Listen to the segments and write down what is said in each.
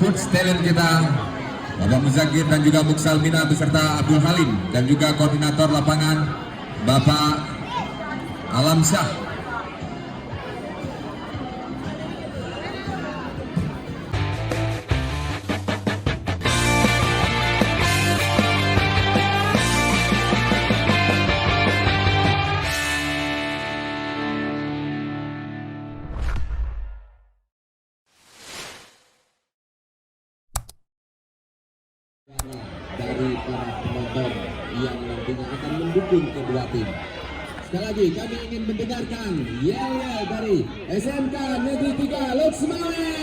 coach talent kita Bapak Muzakir dan juga Buk Salmina beserta Abdul Halim, dan juga koordinator lapangan Bapak Alamsyah. Dari para penonton yang nantinya akan mendukung kedua tim. Sekali lagi kami ingin mendengarkan yel-yel dari SMK Negeri 3 Loksmawe.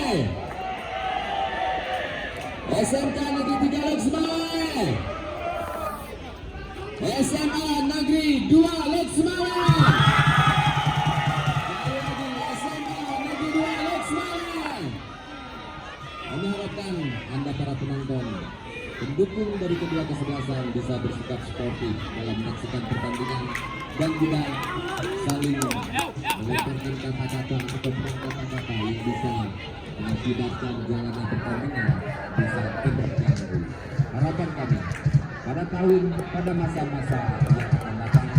SMK Negeri 3 Loksmawe. SMA Negeri 2 Loksmawe. SMA Negeri 2 Loksmawe. Kami harapkan Anda para penonton, pendukung dari kedua kesebelasan bisa bersikap sportif dalam menyaksikan pertandingan dan juga saling melontarkan kata-kata atau kata-kata yang bisa mengakibatkan jalannya pertandingan bisa terganggu. Harapan kami pada masa-masa yang akan datang,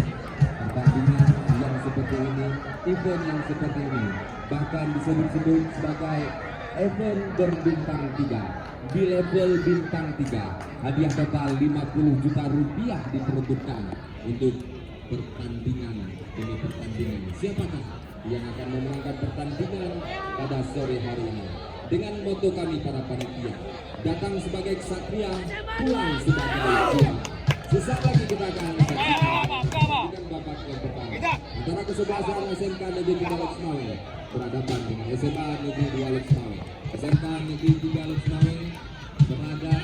pertandingan yang seperti ini, event yang seperti ini bahkan disebut-sebut sebagai event berbintang 3. Di level bintang 3, hadiah total 50 juta rupiah diperuntukkan untuk pertandingan demi pertandingan. Siapakah yang akan memenangkan pertandingan pada sore hari ini? Dengan moto kami para panitia, datang sebagai ksatria, pulang sebagai jiwa. Sesaat lagi kita akan saksikan dengan babak yang pertama antara kesebelasan SMK Negeri 3 Loksmawe berhadapan dengan SMA Negeri 2 Loksmawe. SMK Negeri 3 Loksmawe berada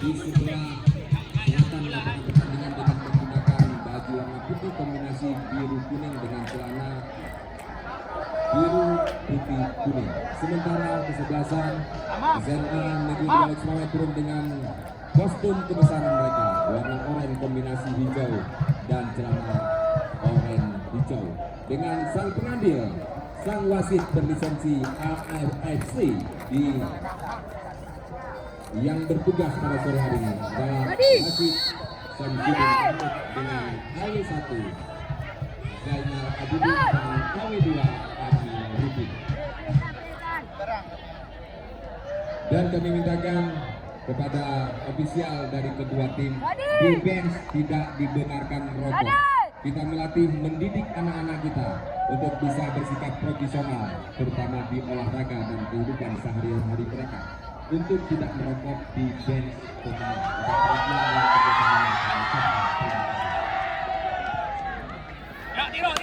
di sebelah selatan lapangan pertandingan dengan menggunakan baju warna putih kombinasi biru kuning dengan celana biru putih kuning. Sementara kesebelasan SMA Negeri 2 Loksmawe turun dengan kostum kebesaran mereka warna oranye kombinasi hijau dan celana oranye hijau dengan sang pengambil, sang wasit berlisensi AFC yang bertugas pada sore hari ini adalah wasit Samsudin dengan AW1 Zainal Abidin dan AW2 Adi Rubin. Dan kami mintakan kepada ofisial dari kedua tim, di bench tidak dibenarkan merokok. Kita melatih mendidik anak-anak kita untuk bisa bersikap profesional, terutama di olahraga dan kehidupan sehari-hari mereka, untuk tidak merokok di bench pemain. Ya, tiro.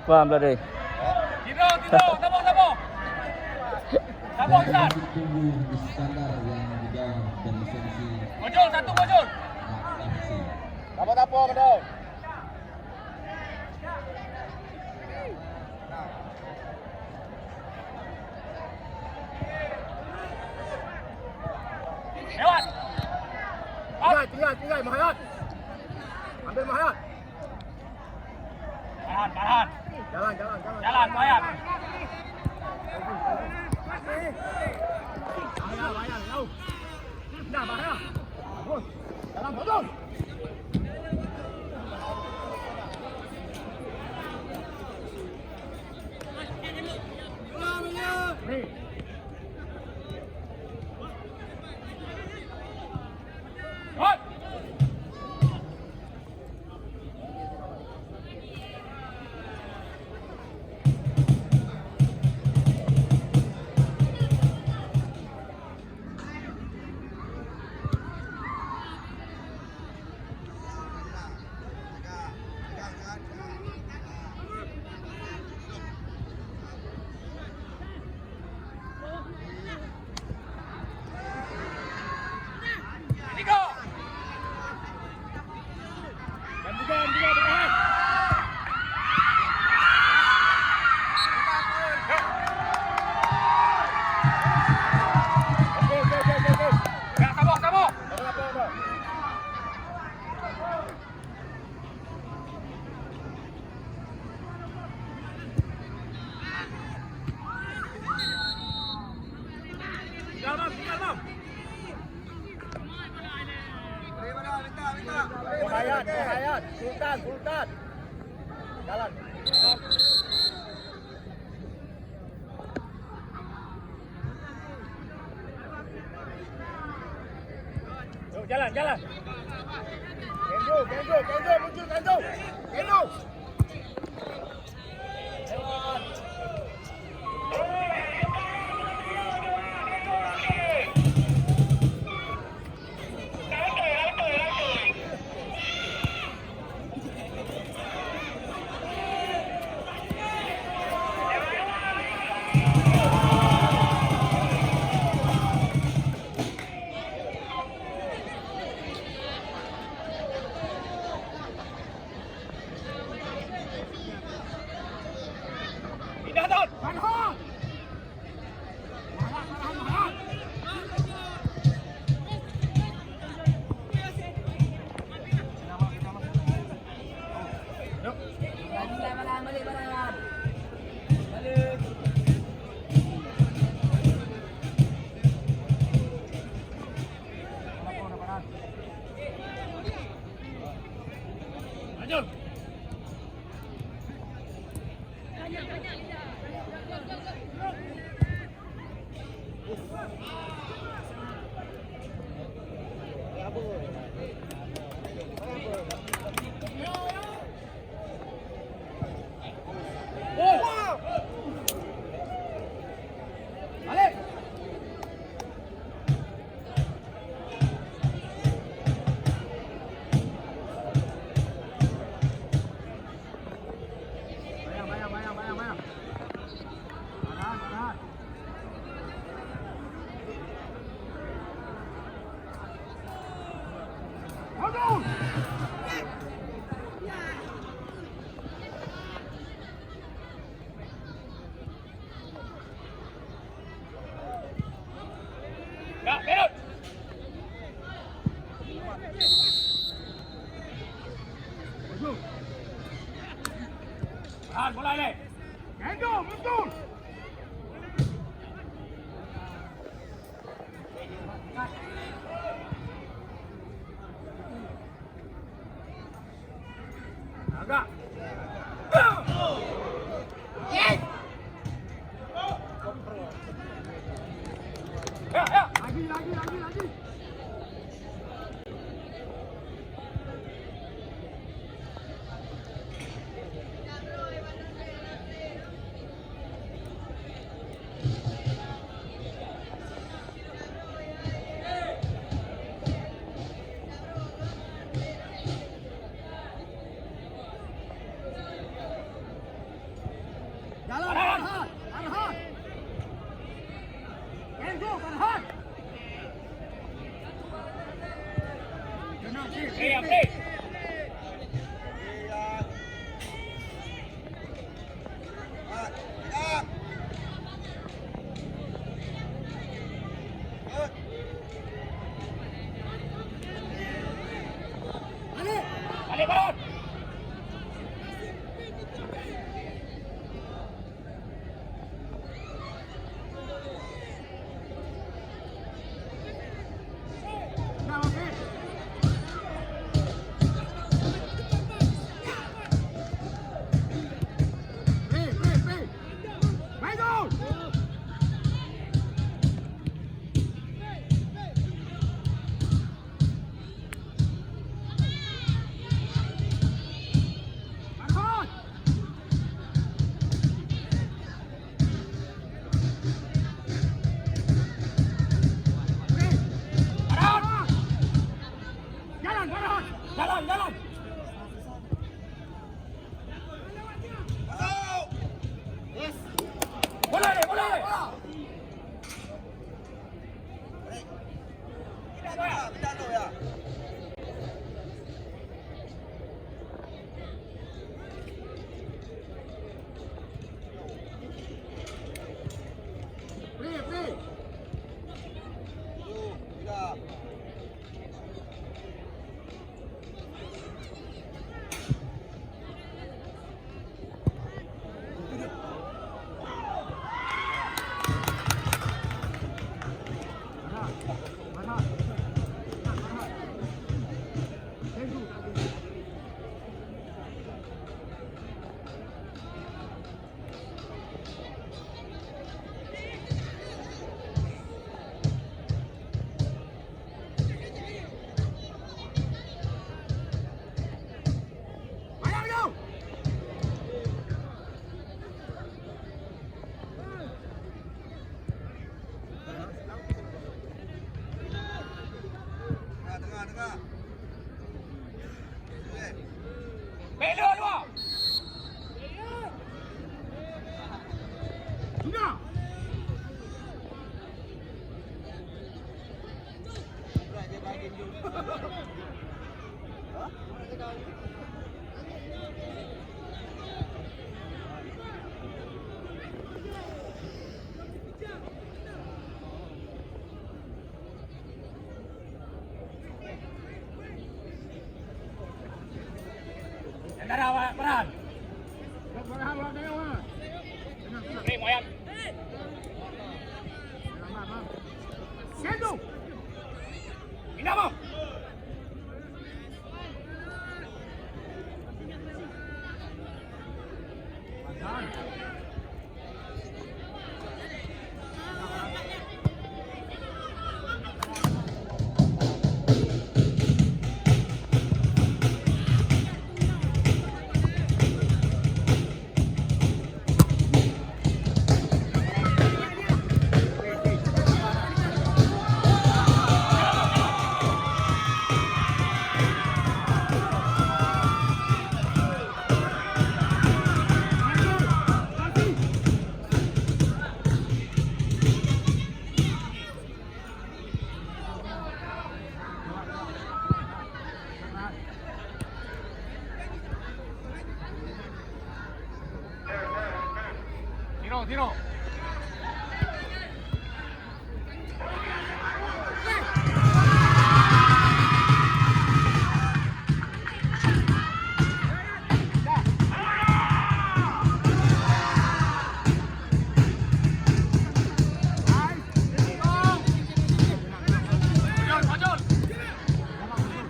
Paham tadi. Tiro, tabung. Tabung, Ustaz. Tunggu di standar yang juga berlisensi Mojol, satu mojol. AFC. Tabung, betul. Lewat. Tinggal, Mahayat. Ambil Mahayat. Tahan. Jalan, Mahayat. Bahaya, jauh. Nah, bahaya. Bagus. Jalan, bagus. Nih. Hot. Tinggal bang, tinggal bang. Hayat, Sultan. Jalan. Yuk, jalan. Kenzo, muncul Kenzo. Pindah Don. Manhot. Manhot. Lanjut. Balik. Bayang. Tahan. Aduh. Ya, belok. Tahan bola ini. Kenzo, betul. Agak. Yes. Ya. Lagi. Jalan, Arhan. Kenzo, Arhan. Play. Balik, Baron. Jalan. Bola ni. Play. Yang dah awak peran. Ni Moyan. Siendo. Pindah mau. Tiro.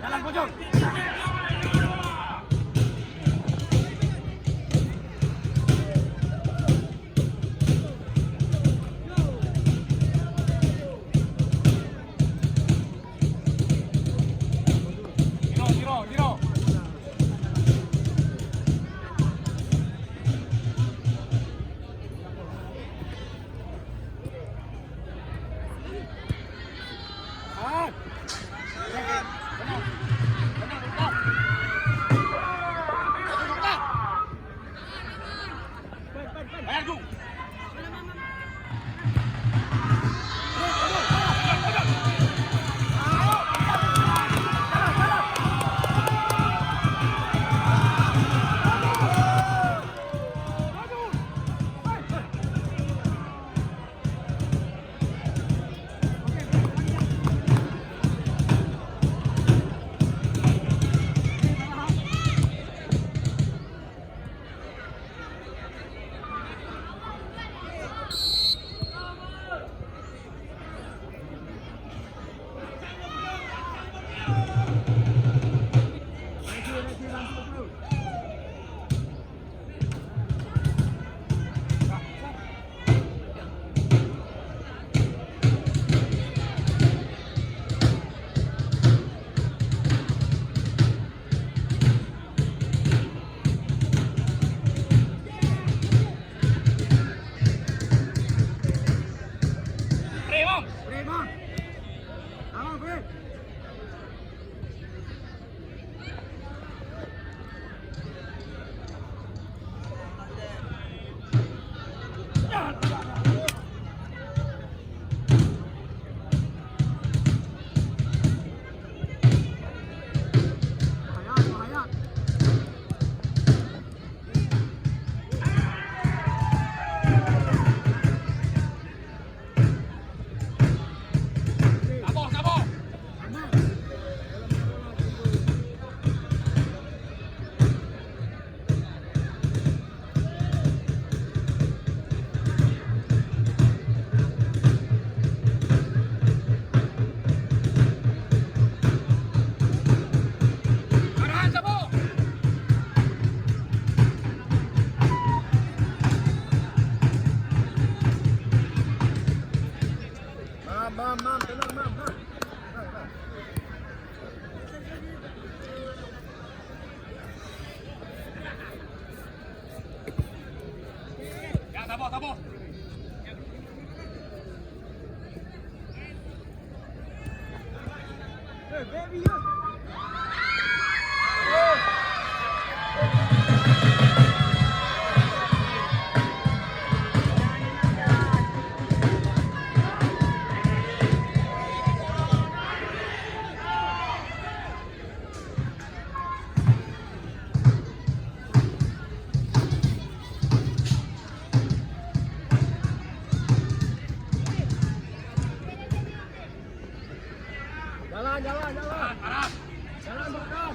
Jalan pojok. Tiro. Bayar tu. Sabar. Hey, baby, you. Jalan, jalan, jalan. Arah. Jalan, belakang.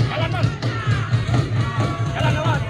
Jalan, Mas. Jalan lewat.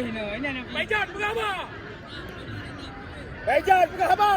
Bejan pegang apa? Bejan pegang apa?